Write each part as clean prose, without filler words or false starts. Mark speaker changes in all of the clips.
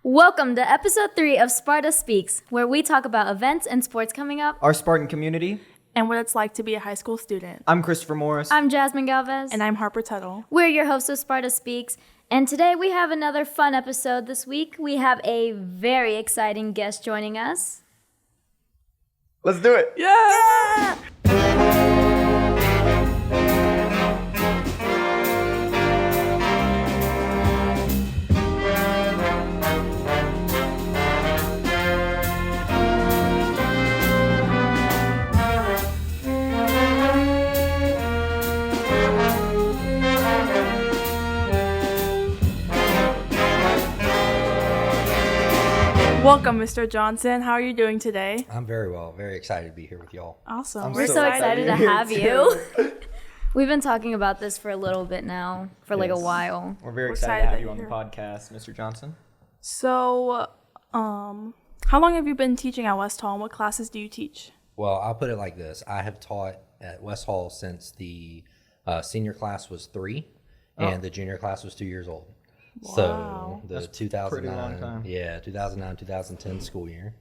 Speaker 1: Welcome to episode 3 of Sparta Speaks, where we talk about events and sports coming up,
Speaker 2: our Spartan community,
Speaker 3: and what it's like to be a high school student.
Speaker 2: I'm Christopher Morris.
Speaker 1: I'm Jazmin Galvez.
Speaker 3: And I'm Harper Tuttle.
Speaker 1: We're your hosts of Sparta Speaks, and today we have another fun episode this week. We have a very exciting guest joining us.
Speaker 2: Let's do it.
Speaker 3: Yeah! Welcome, Mr. Johnson. How are you doing today?
Speaker 4: I'm very well. Very excited to be here with y'all.
Speaker 3: Awesome.
Speaker 1: We're so excited to have you. We've been talking about this for a little bit now, for like a while.
Speaker 2: We're very excited to have you on the podcast, Mr. Johnson.
Speaker 3: So, how long have you been teaching at West Hall, and what classes do you teach?
Speaker 4: Well, I'll put it like this. I have taught at West Hall since the senior class was 3 and the junior class was 2 years old.
Speaker 3: Wow.
Speaker 4: So the
Speaker 2: That's
Speaker 4: 2009,
Speaker 2: pretty long time.
Speaker 4: 2009-2010 school year.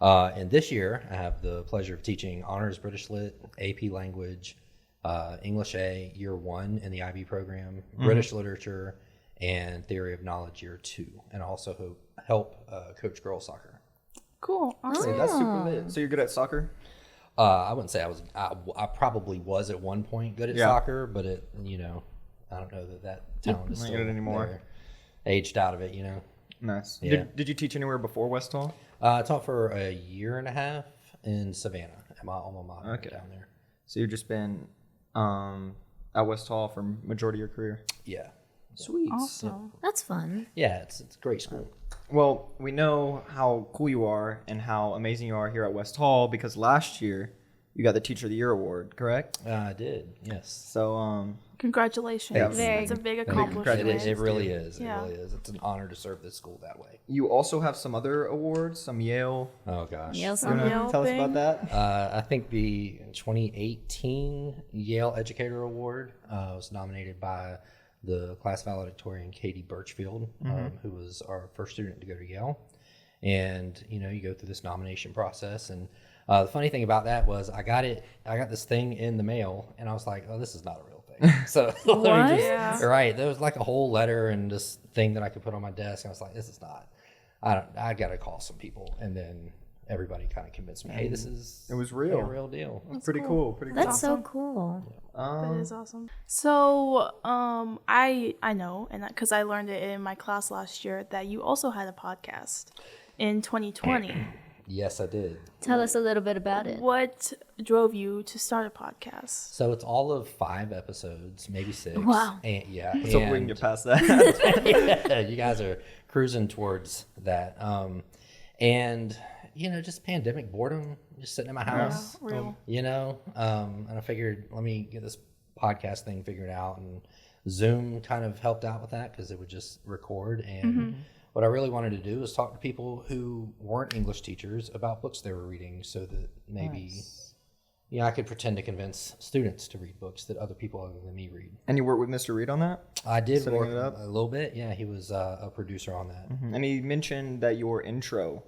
Speaker 4: And this year, I have the pleasure of teaching Honors British Lit, AP Language, English A Year 1 in the IB program, British Literature, and Theory of Knowledge Year 2, and also help coach girls soccer.
Speaker 3: Cool. Awesome.
Speaker 2: Hey, that's super lit. So you're good at soccer?
Speaker 4: I wouldn't say I was. I probably was at one point good at soccer, but I don't know that talent is
Speaker 2: Not
Speaker 4: still
Speaker 2: good anymore.
Speaker 4: there. Aged out of it,
Speaker 2: Nice.
Speaker 4: Yeah.
Speaker 2: Did you teach anywhere before West Hall?
Speaker 4: I taught for a year and a half in Savannah at my alma mater down there.
Speaker 2: So you've just been at West Hall for majority of your career?
Speaker 4: Yeah.
Speaker 2: Sweet.
Speaker 3: Awesome.
Speaker 1: That's fun.
Speaker 4: Yeah, it's a great school.
Speaker 2: Well, we know how cool you are and how amazing you are here at West Hall because last year you got the Teacher of the Year award, correct?
Speaker 4: I did, yes.
Speaker 2: So,
Speaker 3: Congratulations.
Speaker 2: Thanks.
Speaker 3: It's a big accomplishment.
Speaker 4: It really is.
Speaker 3: Yeah.
Speaker 4: It really is. It's an honor to serve this school that way.
Speaker 2: you also have some other awards, some Yale.
Speaker 4: Oh, gosh.
Speaker 1: Yale
Speaker 2: You
Speaker 1: summer.
Speaker 2: wanna
Speaker 3: Yale
Speaker 2: tell us
Speaker 3: thing?
Speaker 2: about that?
Speaker 4: I think the 2018 Yale Educator Award was nominated by the class valedictorian Katie Birchfield, who was our first student to go to Yale. And, you go through this nomination process. And the funny thing about that was I got this thing in the mail, and I was like, oh, this is not a real thing. So let me
Speaker 3: Yeah.
Speaker 4: right, there was like a whole letter and this thing that I could put on my desk. And I was like, this is not, I got to call some people. And then everybody kind of convinced me, hey, this is
Speaker 2: It was real.
Speaker 4: a real deal.
Speaker 2: Pretty cool. Pretty cool.
Speaker 1: That's so cool.
Speaker 3: That is awesome. So, I know, and because I learned it in my class last year, that you also had a podcast in 2020.
Speaker 4: Yes, I did.
Speaker 1: Tell us a little bit about it.
Speaker 3: What drove you to start a podcast?
Speaker 4: So it's all of 5 episodes, maybe 6.
Speaker 1: Wow.
Speaker 4: And, yeah.
Speaker 2: So we can get past that.
Speaker 4: Yeah, you guys are cruising towards that. And, just pandemic boredom, just sitting in my house.
Speaker 3: Real.
Speaker 4: And I figured, let me get this podcast thing figured out. And Zoom kind of helped out with that because it would just record. And what I really wanted to do was talk to people who weren't English teachers about books they were reading so that maybe, I could pretend to convince students to read books that other people other than me read.
Speaker 2: And you worked with Mr. Reed on that?
Speaker 4: I did
Speaker 2: Setting
Speaker 4: work
Speaker 2: it up?
Speaker 4: a little bit. Yeah, he was a producer on that.
Speaker 2: And he mentioned that your intro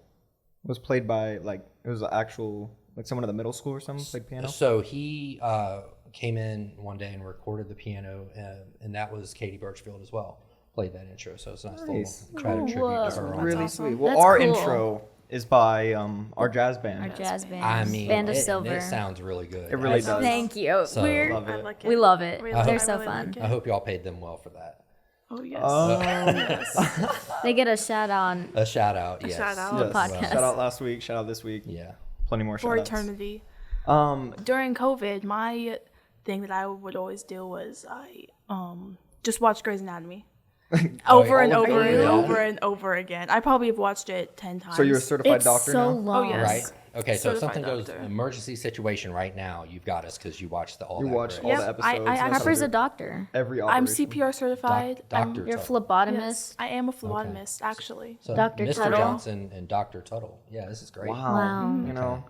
Speaker 2: was played by, it was an actual, someone at the middle school or something played piano?
Speaker 4: So he came in one day and recorded the piano, and that was Katie Birchfield as well. Played that intro, so it's a nice little try to tribute
Speaker 1: Whoa.
Speaker 4: to her. on
Speaker 2: Really
Speaker 4: top.
Speaker 2: sweet. Well,
Speaker 1: That's
Speaker 2: our
Speaker 1: cool.
Speaker 2: intro is by our jazz band.
Speaker 1: Our jazz band.
Speaker 4: I mean,
Speaker 1: Band of
Speaker 4: it
Speaker 1: Silver.
Speaker 4: sounds really good.
Speaker 2: It really does.
Speaker 1: Thank you.
Speaker 4: So-
Speaker 2: Love
Speaker 3: I
Speaker 2: it.
Speaker 3: like it.
Speaker 1: We love it.
Speaker 3: Really,
Speaker 1: They're
Speaker 3: I
Speaker 1: so
Speaker 3: really
Speaker 1: fun.
Speaker 3: like it.
Speaker 4: I hope y'all paid them well for that.
Speaker 3: Oh, yes.
Speaker 1: They get a shout on.
Speaker 4: A shout out, yes.
Speaker 3: shout out.
Speaker 1: The podcast.
Speaker 2: Shout out last week, shout out this week.
Speaker 4: Yeah.
Speaker 2: Plenty more
Speaker 3: For
Speaker 2: shout outs.
Speaker 3: eternity. During COVID, my thing that I would always do was I just watch Grey's Anatomy. Over and
Speaker 2: all of
Speaker 3: over
Speaker 2: it?
Speaker 3: and
Speaker 2: Yeah.
Speaker 3: over and over again. I probably have watched it 10 times.
Speaker 2: So you're a certified
Speaker 1: It's
Speaker 2: doctor
Speaker 1: so
Speaker 2: now?
Speaker 1: long.
Speaker 3: Oh, yes.
Speaker 4: Right? Okay, so if
Speaker 3: Certified
Speaker 4: something goes
Speaker 3: doctor.
Speaker 4: emergency situation right now, you've got us because you watched all
Speaker 2: You
Speaker 4: that.
Speaker 2: watched
Speaker 4: Grey.
Speaker 2: all the
Speaker 3: Yep,
Speaker 2: episodes.
Speaker 3: I
Speaker 2: That's
Speaker 1: Harper's a
Speaker 2: what
Speaker 1: doctor.
Speaker 2: every
Speaker 3: I'm
Speaker 2: operation.
Speaker 3: CPR certified.
Speaker 4: Doctor
Speaker 1: You're a
Speaker 4: Tuttle.
Speaker 1: phlebotomist.
Speaker 3: Yes, I am a phlebotomist, actually.
Speaker 4: So
Speaker 1: Dr.
Speaker 4: Mr.
Speaker 1: Tuttle.
Speaker 4: Johnson and Dr. Tuttle. Yeah, this is great.
Speaker 2: Wow.
Speaker 1: Wow.
Speaker 2: You know,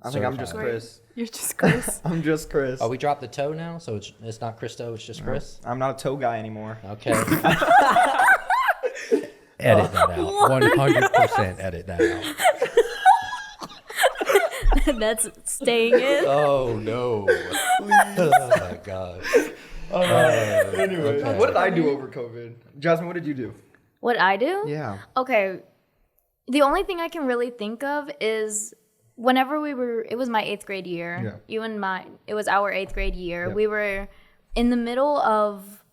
Speaker 2: I think I'm just
Speaker 4: Certified.
Speaker 2: Chris.
Speaker 3: You're just Chris.
Speaker 2: I'm just Chris.
Speaker 4: Oh, we dropped the toe now, so it's not Christo, it's just Chris.
Speaker 2: I'm not a toe guy anymore.
Speaker 4: Okay. Edit that out. 100% edit that out.
Speaker 1: That's staying in.
Speaker 4: Oh, no. Oh, my gosh.
Speaker 2: Anyway,
Speaker 4: Okay.
Speaker 2: what did I do over COVID? Jasmine, what did you do?
Speaker 1: What I do?
Speaker 2: Yeah.
Speaker 1: Okay. The only thing I can really think of is whenever it was my 8th grade year.
Speaker 2: Yeah.
Speaker 1: It was our 8th grade year.
Speaker 2: Yep.
Speaker 1: We were in the middle of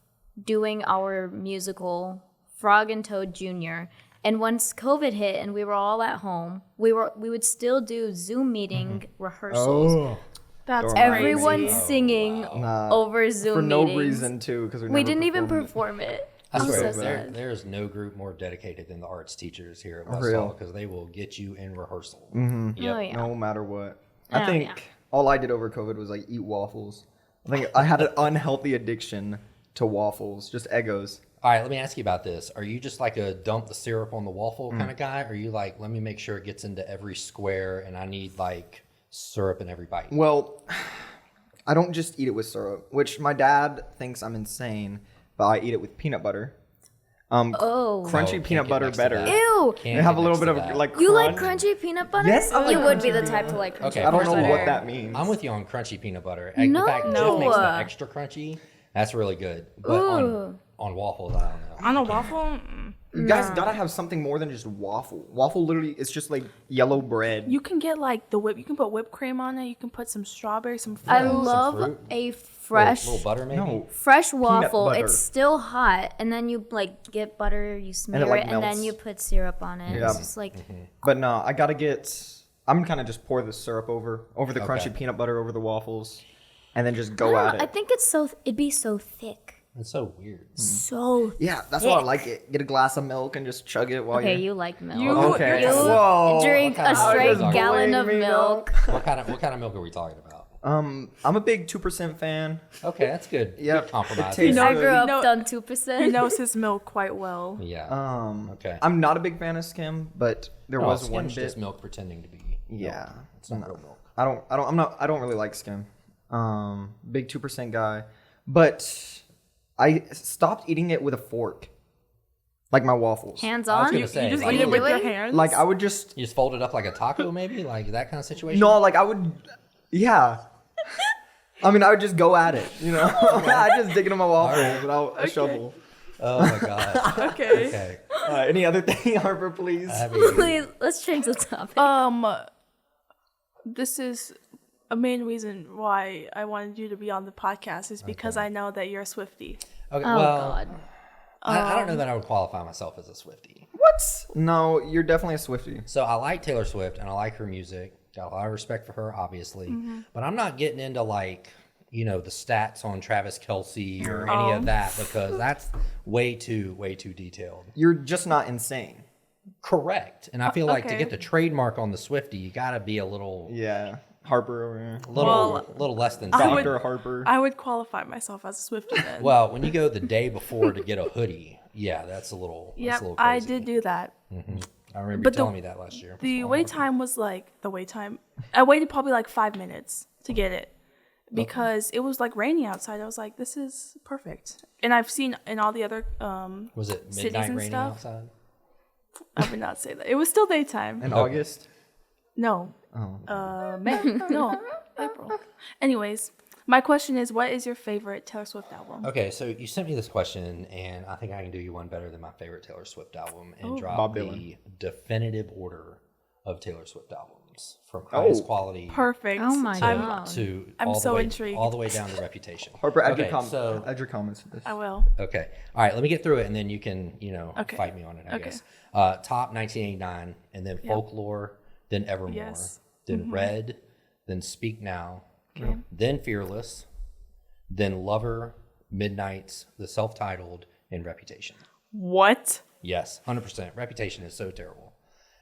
Speaker 1: doing our musical Frog and Toad Jr. And once COVID hit and we were all at home, we would still do Zoom meeting rehearsals.
Speaker 2: Oh.
Speaker 3: That's
Speaker 2: Darn.
Speaker 3: crazy.
Speaker 1: Everyone singing over Zoom
Speaker 2: For no
Speaker 1: meetings.
Speaker 2: reason, too, because
Speaker 1: We didn't even perform it.
Speaker 4: I
Speaker 1: I'm
Speaker 4: swear,
Speaker 1: so sad.
Speaker 4: there's no group more dedicated than the arts teachers here at
Speaker 2: For
Speaker 4: West
Speaker 2: real.
Speaker 4: Hall because they will get you in rehearsal.
Speaker 1: Oh, yeah.
Speaker 2: No matter what.
Speaker 1: Oh,
Speaker 2: I think
Speaker 1: yeah.
Speaker 2: all I did over COVID was like eat waffles. I think I had an unhealthy addiction to waffles, just Eggos.
Speaker 4: All right, let me ask you about this. Are you just like a dump the syrup on the waffle kind of guy? Or are you like, let me make sure it gets into every square and I need like syrup in every bite?
Speaker 2: Well, I don't just eat it with syrup, which my dad thinks I'm insane, but I eat it with peanut butter.
Speaker 1: Oh.
Speaker 2: Crunchy
Speaker 4: can't
Speaker 2: peanut
Speaker 4: get
Speaker 2: butter
Speaker 4: next to
Speaker 2: better.
Speaker 4: that.
Speaker 1: Ew.
Speaker 4: Can't
Speaker 2: They have
Speaker 4: get
Speaker 2: a little
Speaker 4: next
Speaker 2: bit
Speaker 4: to
Speaker 2: of
Speaker 4: that.
Speaker 2: like
Speaker 1: You like
Speaker 2: crunch.
Speaker 1: crunchy peanut butter?
Speaker 2: Yes, I like
Speaker 1: You would be
Speaker 2: crunchy
Speaker 1: the
Speaker 2: peanut
Speaker 1: type to like crunchy
Speaker 4: Okay,
Speaker 2: I don't
Speaker 1: peanut
Speaker 2: know
Speaker 1: butter.
Speaker 2: what that means.
Speaker 4: I'm with you on crunchy peanut butter.
Speaker 1: No.
Speaker 4: In fact, Jeff
Speaker 1: No.
Speaker 4: makes the extra crunchy. That's really good. But on waffles, I don't know.
Speaker 3: On a waffle,
Speaker 2: You guys gotta have something more than just waffle. Waffle literally is just like yellow bread.
Speaker 3: you can get like you can put whipped cream on it. You can put some strawberry, some fruit.
Speaker 1: I
Speaker 4: some
Speaker 1: love
Speaker 4: fruit?
Speaker 1: a fresh
Speaker 4: little butter maybe?
Speaker 2: No.
Speaker 1: fresh waffle.
Speaker 2: butter.
Speaker 1: It's still hot, and then you like get butter, you smear
Speaker 2: like,
Speaker 1: it, and
Speaker 2: melts.
Speaker 1: then you put syrup on it.
Speaker 2: Yeah.
Speaker 1: It's just like
Speaker 2: But no, I gotta get. I'm kind of just pour the syrup over the crunchy
Speaker 4: Okay.
Speaker 2: peanut butter over the waffles, and then just
Speaker 1: I
Speaker 2: go
Speaker 1: don't
Speaker 2: at
Speaker 1: know,
Speaker 2: it.
Speaker 1: I think it'd be so thick,
Speaker 4: It's so weird.
Speaker 1: so.
Speaker 2: Yeah, that's why I
Speaker 1: thick.
Speaker 2: like it. Get a glass of milk and just chug it while
Speaker 1: Okay,
Speaker 2: you're.
Speaker 1: you like milk.
Speaker 3: You-
Speaker 2: Okay.
Speaker 1: You
Speaker 2: Whoa.
Speaker 1: drink
Speaker 4: What
Speaker 1: a
Speaker 4: kind of
Speaker 1: straight
Speaker 4: milk?
Speaker 1: gallon of
Speaker 2: Blame me,
Speaker 1: milk.
Speaker 4: What kind of milk are we talking about?
Speaker 2: I'm a big 2% fan.
Speaker 4: Okay, that's good.
Speaker 2: Yep.
Speaker 4: Good compromise.
Speaker 2: It tastes
Speaker 1: I
Speaker 2: good.
Speaker 1: grew up
Speaker 3: know-
Speaker 1: on
Speaker 3: He
Speaker 1: 2%.
Speaker 3: knows his milk quite well.
Speaker 4: Yeah. Okay.
Speaker 2: I'm not a big fan of skim, but there was
Speaker 4: Skim's
Speaker 2: one bit.
Speaker 4: just milk pretending to be.
Speaker 2: Yeah,
Speaker 4: milk. It's not real milk.
Speaker 2: I don't really like skim. Big 2% guy, but I stopped eating it with a fork, like my waffles.
Speaker 1: Hands
Speaker 4: I was
Speaker 1: on.
Speaker 4: gonna say,
Speaker 3: You just
Speaker 4: like,
Speaker 3: eat it with your
Speaker 1: Really?
Speaker 3: hands.
Speaker 2: Like I would just
Speaker 4: You just fold it up like a taco, maybe, like that kind of situation.
Speaker 2: no, like I would, yeah. I mean, I would just go at it, you know. I just dig into my waffles without a shovel.
Speaker 4: Oh my god.
Speaker 3: Okay.
Speaker 4: Okay.
Speaker 2: Any other thing, Harper, please?
Speaker 4: I mean,
Speaker 1: Please, let's change the topic.
Speaker 3: This is a main reason why I wanted you to be on the podcast is because I know that you're a Swiftie.
Speaker 4: okay.
Speaker 1: Oh
Speaker 4: well,
Speaker 1: God.
Speaker 4: I don't know that I would qualify myself as a Swiftie.
Speaker 2: What? No, you're definitely a Swiftie.
Speaker 4: So I like Taylor Swift and I like her music. Got a lot of respect for her, obviously. But I'm not getting into like, the stats on Travis Kelce or any of that because that's way too detailed.
Speaker 2: You're just not insane.
Speaker 4: Correct. And I feel like to
Speaker 3: Okay.
Speaker 4: get the trademark on the Swiftie, you got to be a little
Speaker 2: Yeah, Harper over here.
Speaker 4: little less than
Speaker 3: I would-
Speaker 4: standard.
Speaker 2: Dr. Harper.
Speaker 3: I would qualify myself as a Swiftie then.
Speaker 4: Well, when you go the day before to get a hoodie, yeah, that's a little.
Speaker 3: Yep,
Speaker 4: that's a little
Speaker 3: I
Speaker 4: crazy.
Speaker 3: did do that.
Speaker 4: I remember
Speaker 3: But
Speaker 4: you telling me that last year.
Speaker 3: The wait time was like I waited probably like 5 minutes to get it because it was like raining outside. I was like, this is perfect. And I've seen in all the other
Speaker 4: Was it
Speaker 3: cities
Speaker 4: midnight
Speaker 3: and
Speaker 4: raining
Speaker 3: stuff.
Speaker 4: outside?
Speaker 3: I would not say that. It was still daytime.
Speaker 2: In August.
Speaker 3: No.
Speaker 2: Oh.
Speaker 3: May. No. April. Anyways, my question is, what is your favorite Taylor Swift album?
Speaker 4: Okay, so you sent me this question, and I think I can do you one better than my favorite Taylor Swift album and drop
Speaker 2: Bob
Speaker 4: the
Speaker 2: Dylan.
Speaker 4: definitive order of Taylor Swift albums from highest quality
Speaker 3: Perfect.
Speaker 1: Oh my
Speaker 3: I'm-
Speaker 1: God.
Speaker 4: to
Speaker 3: I'm
Speaker 4: all the
Speaker 3: so
Speaker 4: way,
Speaker 3: intrigued.
Speaker 4: all the way down to Reputation.
Speaker 2: Harper, add,
Speaker 4: Okay,
Speaker 2: your
Speaker 4: so
Speaker 2: add your comments to this.
Speaker 3: I will.
Speaker 4: okay, all right, let me get through it, and then you can
Speaker 3: Okay.
Speaker 4: fight me on it. I
Speaker 3: Okay.
Speaker 4: guess top 1989, and then Folklore, then Evermore,
Speaker 3: Yes.
Speaker 4: then Red, then Speak Now,
Speaker 3: Okay.
Speaker 4: then Fearless, then Lover, Midnights, the self-titled, and Reputation.
Speaker 3: What?
Speaker 4: Yes, 100%. Reputation is so terrible,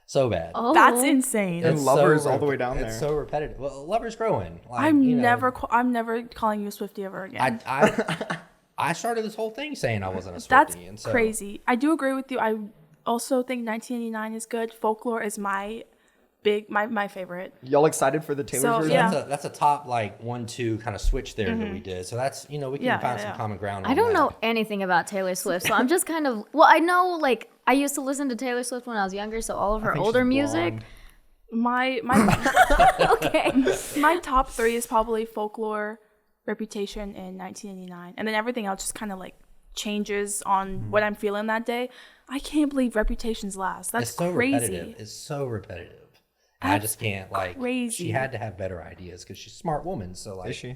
Speaker 4: so bad.
Speaker 1: Oh,
Speaker 3: That's insane.
Speaker 2: And
Speaker 4: It's
Speaker 2: Lover
Speaker 4: so
Speaker 2: is all the way down
Speaker 4: It's
Speaker 2: there.
Speaker 4: so repetitive. Well, Lover's growing. Like,
Speaker 3: I'm never calling you a Swiftie ever again.
Speaker 4: I started this whole thing saying I wasn't a Swiftie.
Speaker 3: That's
Speaker 4: and so,
Speaker 3: crazy. I do agree with you. I also think 1989 is good. Folklore is my favorite.
Speaker 2: Y'all excited for the Taylor
Speaker 3: So,
Speaker 2: version?
Speaker 3: yeah.
Speaker 4: That's a top like 1-2 kind of switch there that we did. So that's we can
Speaker 3: Yeah,
Speaker 4: find
Speaker 3: yeah,
Speaker 4: some
Speaker 3: yeah.
Speaker 4: common ground.
Speaker 1: I
Speaker 4: on
Speaker 1: don't
Speaker 4: that.
Speaker 1: know anything about Taylor Swift, so I'm just kind of I know like I used to listen to Taylor Swift when I was younger, so all of
Speaker 2: I
Speaker 1: her
Speaker 2: think
Speaker 1: older
Speaker 2: she's
Speaker 1: music.
Speaker 2: blonde.
Speaker 3: My
Speaker 1: Okay.
Speaker 3: my top 3 is probably Folklore, Reputation, and 1989, and then everything else just kind of like changes on what I'm feeling that day. I can't believe Reputation's last. That's
Speaker 4: It's so
Speaker 3: crazy.
Speaker 4: repetitive. It's so repetitive. I just can't like.
Speaker 3: crazy.
Speaker 4: She had to have better ideas because she's a smart woman. So like,
Speaker 2: Is she?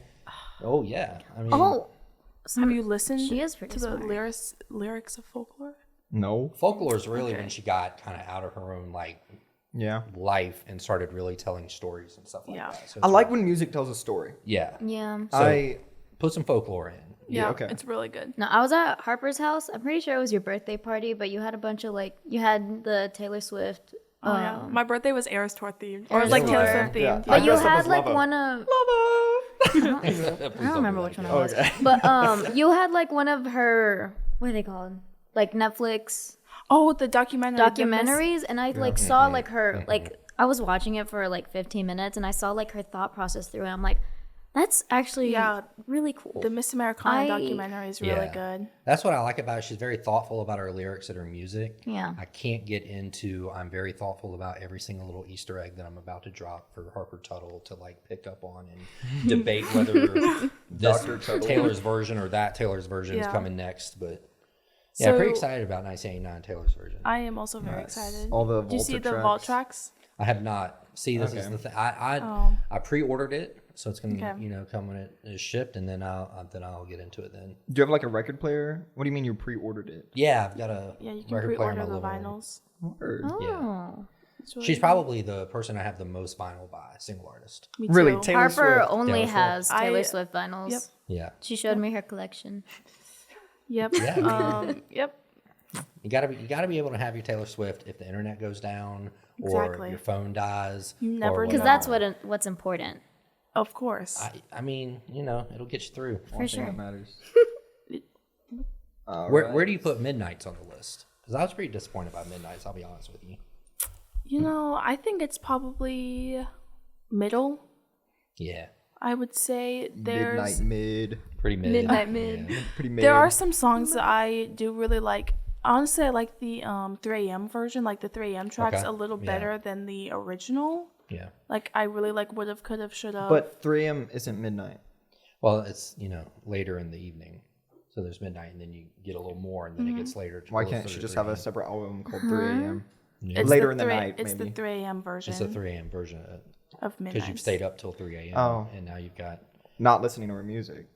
Speaker 4: oh yeah. I mean,
Speaker 1: Oh,
Speaker 3: Have you listened
Speaker 1: she is pretty
Speaker 3: to the
Speaker 1: smart.
Speaker 3: lyrics of Folklore?
Speaker 2: No.
Speaker 4: folklore is really when she got kind of out of her own like
Speaker 2: Yeah.
Speaker 4: life and started really telling stories and stuff like
Speaker 3: Yeah.
Speaker 4: that. So
Speaker 2: I
Speaker 4: it's
Speaker 2: like when music tells a story.
Speaker 4: yeah.
Speaker 1: Yeah.
Speaker 2: I
Speaker 4: Put some folklore in.
Speaker 3: Yeah,
Speaker 2: okay.
Speaker 3: it's really good.
Speaker 1: No, I was at Harper's house. I'm pretty sure it was your birthday party, but you had a bunch of like you had the Taylor Swift.
Speaker 3: Oh yeah, my birthday was Eras Tour themed, or it was like
Speaker 1: Eras
Speaker 3: Taylor
Speaker 1: Tour.
Speaker 3: Swift themed.
Speaker 2: Yeah.
Speaker 1: But
Speaker 2: I
Speaker 1: you
Speaker 2: dressed up
Speaker 1: had
Speaker 2: as
Speaker 1: like
Speaker 2: Lava.
Speaker 1: one of
Speaker 4: Please
Speaker 1: I don't remember which one it was.
Speaker 2: Okay.
Speaker 1: But you had like one of her what are they called? Like Netflix
Speaker 3: Oh, the documentary.
Speaker 1: documentaries, and I like saw like her like I was watching it for like 15 minutes, and I saw like her thought process through it. I'm like, that's actually
Speaker 3: Yeah.
Speaker 1: really cool.
Speaker 3: The Miss Americana
Speaker 1: I-
Speaker 3: documentary is really
Speaker 4: Yeah.
Speaker 3: good.
Speaker 4: That's what I like about her. She's very thoughtful about her lyrics and her music.
Speaker 1: Yeah.
Speaker 4: I can't get into, I'm very thoughtful about every single little Easter egg that I'm about to drop for Harper Tuttle to like pick up on and debate whether this
Speaker 2: Dr. Tuttle.
Speaker 4: Taylor's version or that Taylor's version is
Speaker 3: Yeah.
Speaker 4: coming next. But yeah,
Speaker 3: So-
Speaker 4: pretty excited about 1989 Taylor's version.
Speaker 3: I am also very excited.
Speaker 2: All the
Speaker 3: Did you see
Speaker 2: Volta
Speaker 3: the vault
Speaker 2: tracks?
Speaker 3: tracks?
Speaker 4: I have not. See, this is
Speaker 2: Okay.
Speaker 4: the thing. I
Speaker 3: Oh.
Speaker 4: I pre-ordered it, so it's gonna
Speaker 3: Okay.
Speaker 4: come when it is shipped, and then I'll get into it then.
Speaker 2: Do you have like a record player? What do you mean you pre-ordered it?
Speaker 4: Yeah, I've got a
Speaker 3: Yeah, you can
Speaker 4: record player on
Speaker 3: pre-order
Speaker 4: my
Speaker 3: the
Speaker 4: living room.
Speaker 3: vinyls.
Speaker 2: Word.
Speaker 1: Oh.
Speaker 3: It's really
Speaker 4: She's
Speaker 3: good.
Speaker 4: probably the person I have the most vinyl by, single artist.
Speaker 3: Me
Speaker 2: Really?
Speaker 3: too.
Speaker 2: Taylor
Speaker 1: Harper
Speaker 2: Swift.
Speaker 1: only
Speaker 4: Taylor Swift.
Speaker 1: has Taylor
Speaker 3: I-
Speaker 1: Swift vinyls.
Speaker 3: Yep.
Speaker 4: Yeah,
Speaker 1: She showed me her collection.
Speaker 3: Yep.
Speaker 4: Yeah.
Speaker 3: Yep.
Speaker 4: you gotta be able to have your Taylor Swift if the internet goes down or
Speaker 3: Exactly.
Speaker 4: your phone dies.
Speaker 3: You never
Speaker 4: or
Speaker 1: Because
Speaker 3: know.
Speaker 1: that's
Speaker 4: whatever.
Speaker 1: what's important.
Speaker 3: Of course.
Speaker 4: I mean, it'll get you through.
Speaker 1: For sure.
Speaker 2: That matters.
Speaker 4: Where do you put Midnights on the list? Because I was pretty disappointed by Midnights. I'll be honest with you.
Speaker 3: You know, I think it's probably middle.
Speaker 4: Yeah,
Speaker 3: I would say there's
Speaker 2: Midnight mid.
Speaker 4: pretty mid.
Speaker 1: Midnight mid.
Speaker 4: Yeah.
Speaker 2: Pretty mid.
Speaker 3: there are some songs that I do really like. Honestly, I like the 3 a.m. version, like the 3 a.m. tracks
Speaker 4: Okay.
Speaker 3: a little
Speaker 4: Yeah.
Speaker 3: better than the original.
Speaker 4: Yeah.
Speaker 3: Like I really like would have, could have, should have.
Speaker 2: But 3 a.m. isn't midnight.
Speaker 4: Well, it's later in the evening, so there's midnight, and then you get a little more, and then it gets later.
Speaker 2: Why
Speaker 4: closer
Speaker 2: can't she
Speaker 4: to
Speaker 2: just
Speaker 4: 3
Speaker 2: have a
Speaker 4: a.m.
Speaker 2: separate album called 3 a.m.?
Speaker 3: It's
Speaker 2: Later
Speaker 3: the
Speaker 2: in the
Speaker 3: 3
Speaker 2: night,
Speaker 3: It's
Speaker 2: maybe.
Speaker 3: the 3 a.m. version
Speaker 4: It's a 3 a.m. version
Speaker 3: of
Speaker 4: because
Speaker 3: Midnight.
Speaker 4: you've stayed up till 3 a.m.
Speaker 2: Oh.
Speaker 4: and now you've got.
Speaker 2: Not listening to her music.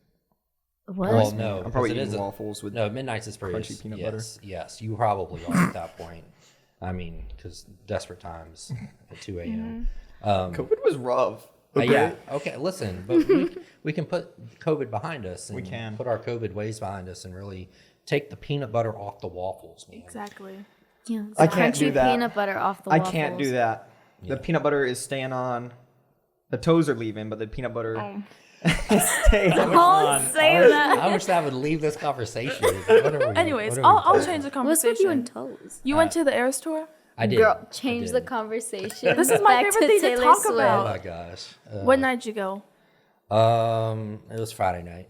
Speaker 1: What?
Speaker 4: Well, no,
Speaker 2: I'm probably
Speaker 4: because it
Speaker 2: eating
Speaker 4: is
Speaker 2: waffles with
Speaker 4: no Midnight's is pretty
Speaker 2: crunchy peanut butter.
Speaker 4: Yes, you probably are at that point. I mean, because desperate times at 2 a.m.
Speaker 2: COVID was rough. Okay?
Speaker 4: Yeah. Okay. Listen, but we can put COVID behind us. And
Speaker 2: We can.
Speaker 4: put our COVID ways behind us and really take the peanut butter off the waffles, man.
Speaker 3: Exactly.
Speaker 1: Yeah,
Speaker 2: I can't
Speaker 1: crunchy
Speaker 2: do that.
Speaker 1: peanut butter off the
Speaker 2: I
Speaker 1: waffles.
Speaker 2: can't do that. The peanut butter is staying on. The toes are leaving, but the peanut butter is staying
Speaker 1: Don't
Speaker 2: on.
Speaker 1: say that.
Speaker 4: I wish that would leave this conversation. What are we-
Speaker 3: Anyways,
Speaker 4: what are we
Speaker 3: I'll
Speaker 4: talking
Speaker 3: change the
Speaker 4: about?
Speaker 1: What's
Speaker 3: conversation.
Speaker 1: with you and toes?
Speaker 3: You went to the Eras tour?
Speaker 4: I did.
Speaker 1: Girl,
Speaker 4: I
Speaker 1: change
Speaker 4: did.
Speaker 1: the conversation.
Speaker 3: This is my
Speaker 1: Back
Speaker 3: favorite thing to
Speaker 1: Taylor
Speaker 3: talk
Speaker 1: Swift.
Speaker 4: Oh
Speaker 3: about.
Speaker 4: my gosh.
Speaker 3: What night did you go?
Speaker 4: It was Friday night.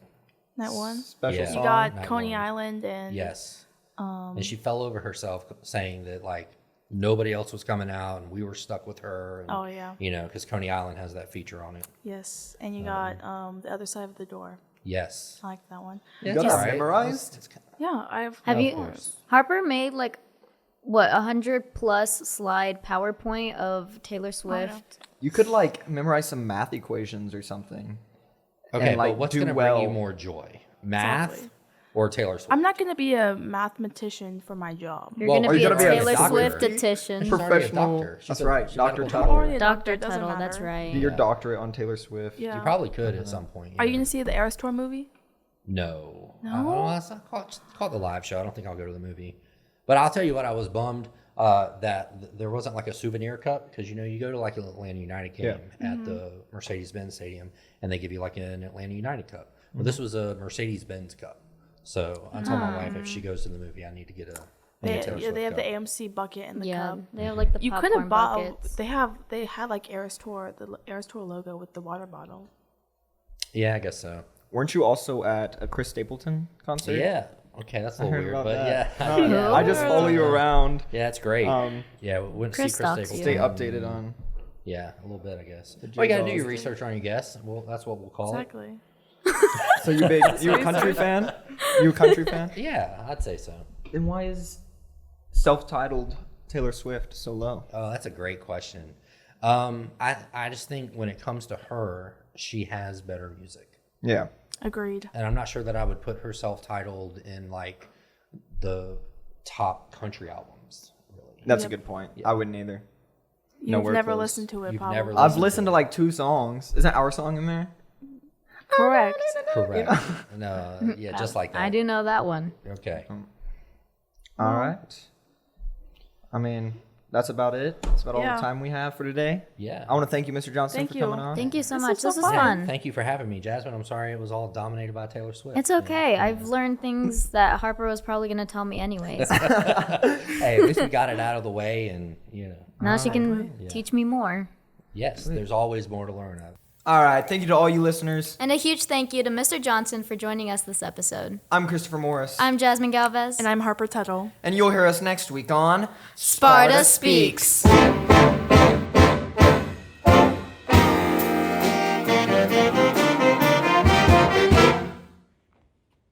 Speaker 3: Night one?
Speaker 2: Special
Speaker 4: Yeah.
Speaker 3: You
Speaker 2: song.
Speaker 3: got
Speaker 4: Night
Speaker 3: Coney
Speaker 4: one.
Speaker 3: Island and
Speaker 4: Yes. And she fell over herself, saying that like nobody else was coming out, and we were stuck with her. And,
Speaker 3: Oh, yeah.
Speaker 4: because Coney Island has that feature on it.
Speaker 3: yes, and you got the other side of the door.
Speaker 4: Yes.
Speaker 3: I like that one.
Speaker 2: You got that memorized?
Speaker 3: Yeah, I've.
Speaker 1: Have
Speaker 4: Of
Speaker 1: you?
Speaker 4: course.
Speaker 1: Harper made like what 100+ slide PowerPoint of Taylor Swift.
Speaker 2: You could like memorize some math equations or something.
Speaker 4: Okay,
Speaker 2: And, like,
Speaker 4: but what's
Speaker 2: do
Speaker 4: going to bring you
Speaker 2: well.
Speaker 4: more joy? Math
Speaker 3: Exactly.
Speaker 4: or Taylor Swift?
Speaker 3: I'm not gonna be a mathematician for my job.
Speaker 1: You're
Speaker 4: Well,
Speaker 1: gonna
Speaker 4: are
Speaker 1: be
Speaker 4: you
Speaker 1: a
Speaker 2: gonna be a
Speaker 1: Taylor
Speaker 4: doctor?
Speaker 1: Swift-tician.
Speaker 4: She's already a
Speaker 2: Professional-
Speaker 4: doctor. She's
Speaker 2: that's
Speaker 4: a-
Speaker 2: right,
Speaker 4: she's
Speaker 2: Dr.
Speaker 4: medical
Speaker 2: Tuttle.
Speaker 4: doctor.
Speaker 3: Already a
Speaker 1: Dr.
Speaker 3: doesn't
Speaker 1: Tuttle, that's
Speaker 3: matter.
Speaker 1: right.
Speaker 2: Do your doctorate on Taylor Swift.
Speaker 3: Yeah.
Speaker 4: You probably could at some point.
Speaker 3: Are you
Speaker 4: know.
Speaker 3: gonna see the Eras tour movie?
Speaker 4: No.
Speaker 3: No?
Speaker 4: It's not called the live show. I don't think I'll go to the movie. But I'll tell you what, I was bummed that there wasn't like a souvenir cup because you go to like an Atlanta United game at the Mercedes-Benz Stadium and they give you like an Atlanta United cup. Well, this was a Mercedes-Benz cup. So I told my wife if she goes to the movie, I need to get a
Speaker 3: They,
Speaker 4: Taylor
Speaker 3: yeah,
Speaker 4: Swift
Speaker 3: they have the
Speaker 4: cup.
Speaker 3: AMC bucket and the
Speaker 1: Yeah,
Speaker 3: cup.
Speaker 1: they have like the
Speaker 3: You could
Speaker 1: popcorn
Speaker 3: have bought.
Speaker 1: buckets.
Speaker 3: They had like Eras tour, the Eras tour logo with the water bottle.
Speaker 4: Yeah, I guess so.
Speaker 2: Weren't you also at a Chris Stapleton concert?
Speaker 4: Yeah, Okay, that's a
Speaker 2: I
Speaker 4: little
Speaker 2: heard
Speaker 4: weird,
Speaker 2: about
Speaker 4: but
Speaker 2: that.
Speaker 4: yeah.
Speaker 2: No, I just follow you around.
Speaker 4: Yeah, it's great.
Speaker 2: Um,
Speaker 4: yeah, we went to
Speaker 1: Chris
Speaker 4: see Chris
Speaker 1: stalks you.
Speaker 2: Stay
Speaker 4: Stapleton.
Speaker 2: updated on.
Speaker 4: Yeah, a little bit, I guess.
Speaker 2: The
Speaker 4: Well, you got to do
Speaker 2: J-Balls.
Speaker 4: your research on your guests. Well, that's what we'll call
Speaker 3: Exactly.
Speaker 2: So you a country fan? You a country fan?
Speaker 4: it. Yeah, I'd say so.
Speaker 2: Then why is self-titled Taylor Swift so low?
Speaker 4: Oh, that's a great question. I just think when it comes to her, she has better music.
Speaker 2: Yeah.
Speaker 3: Agreed.
Speaker 4: And I'm not sure that I would put her self-titled in like the top country albums, really.
Speaker 2: That's a
Speaker 3: Yep.
Speaker 2: good point. I wouldn't either.
Speaker 3: You've
Speaker 2: Nowhere
Speaker 3: never
Speaker 2: close.
Speaker 3: listened to it,
Speaker 4: You've
Speaker 3: probably.
Speaker 4: never
Speaker 2: I've listened to like 2 songs. Isn't our song in there?
Speaker 3: Correct.
Speaker 4: Correct. No, yeah, just like that.
Speaker 1: I do know that one.
Speaker 4: Okay.
Speaker 2: All right. I mean, that's about it. That's about all
Speaker 3: Yeah.
Speaker 2: the time we have for today.
Speaker 4: Yeah.
Speaker 2: I want to thank you, Mr. Johnson,
Speaker 3: Thank
Speaker 2: for
Speaker 3: you.
Speaker 2: coming on.
Speaker 1: Thank you so
Speaker 3: This
Speaker 1: much.
Speaker 3: was so
Speaker 1: This was
Speaker 3: fun.
Speaker 1: fun.
Speaker 4: Thank you for having me, Jasmine. I'm sorry it was all dominated by Taylor Swift.
Speaker 1: It's okay. I've learned things that Harper was probably going to tell me anyways.
Speaker 4: Hey, at least we got it out of the way, and
Speaker 1: Now she can teach me more.
Speaker 4: yes, there's always more to learn of.
Speaker 2: All right. Thank you to all you listeners.
Speaker 1: And a huge thank you to Mr. Johnson for joining us this episode.
Speaker 2: I'm Christopher Morris.
Speaker 1: I'm Jazmin Galvez.
Speaker 3: And I'm Harper Tuttle.
Speaker 2: and you'll hear us next week on
Speaker 1: Sparta Speaks.